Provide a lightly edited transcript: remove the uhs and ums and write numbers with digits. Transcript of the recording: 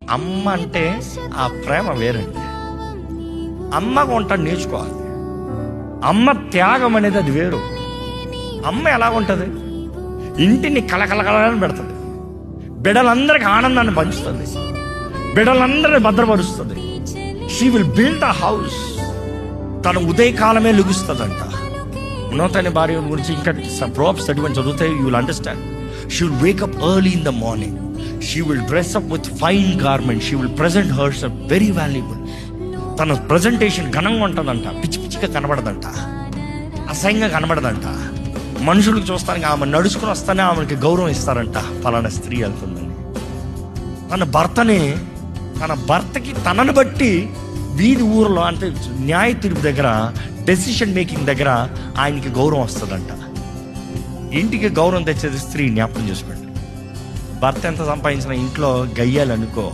అమ్మ అంటే ఆ ప్రేమ వేరండి. అమ్మకు ఉంటాడు నేర్చుకోవాలి. అమ్మ త్యాగం అనేది అది వేరు. అమ్మ ఎలా ఉంటుంది? ఇంటిని కలకలకలని పెడుతుంది, బిడ్డలందరికీ ఆనందాన్ని పంచుతుంది, బిడ్డలందరినీ భద్రపరుస్తుంది. She will build a house. తన ఉదయకాలమే లెగుస్తుందంట. నూతన భార్య గురించి ఇంకా ప్రోబ్స్ 31 చదివితే you will understand. She will wake up early in the morning. She will dress up with fine garment. She will present hurts very valuable. తన ప్రజెంటేషన్ ఘనంగా ఉంటుందంట, పిచ్చి పిచ్చిగా కనబడదంట, అసహ్యంగా కనబడదంట. మనుషులకు చూస్తానికి ఆమె నడుచుకుని వస్తానే ఆమెకి గౌరవం ఇస్తారంట, ఫలానా స్త్రీ వెళ్తుందని. తన భర్తకి తనను బట్టి వీధి ఊరిలో అంటే న్యాయ తీర్పు దగ్గర, డెసిషన్ మేకింగ్ దగ్గర ఆయనకి గౌరవం వస్తుందంట. ఇంటికి గౌరవం తెచ్చేది స్త్రీ. జ్ఞాపకం చేసుకోండి. భర్త ఎంత సంపాదించిన ఇంట్లో గయ్యాలనుకో,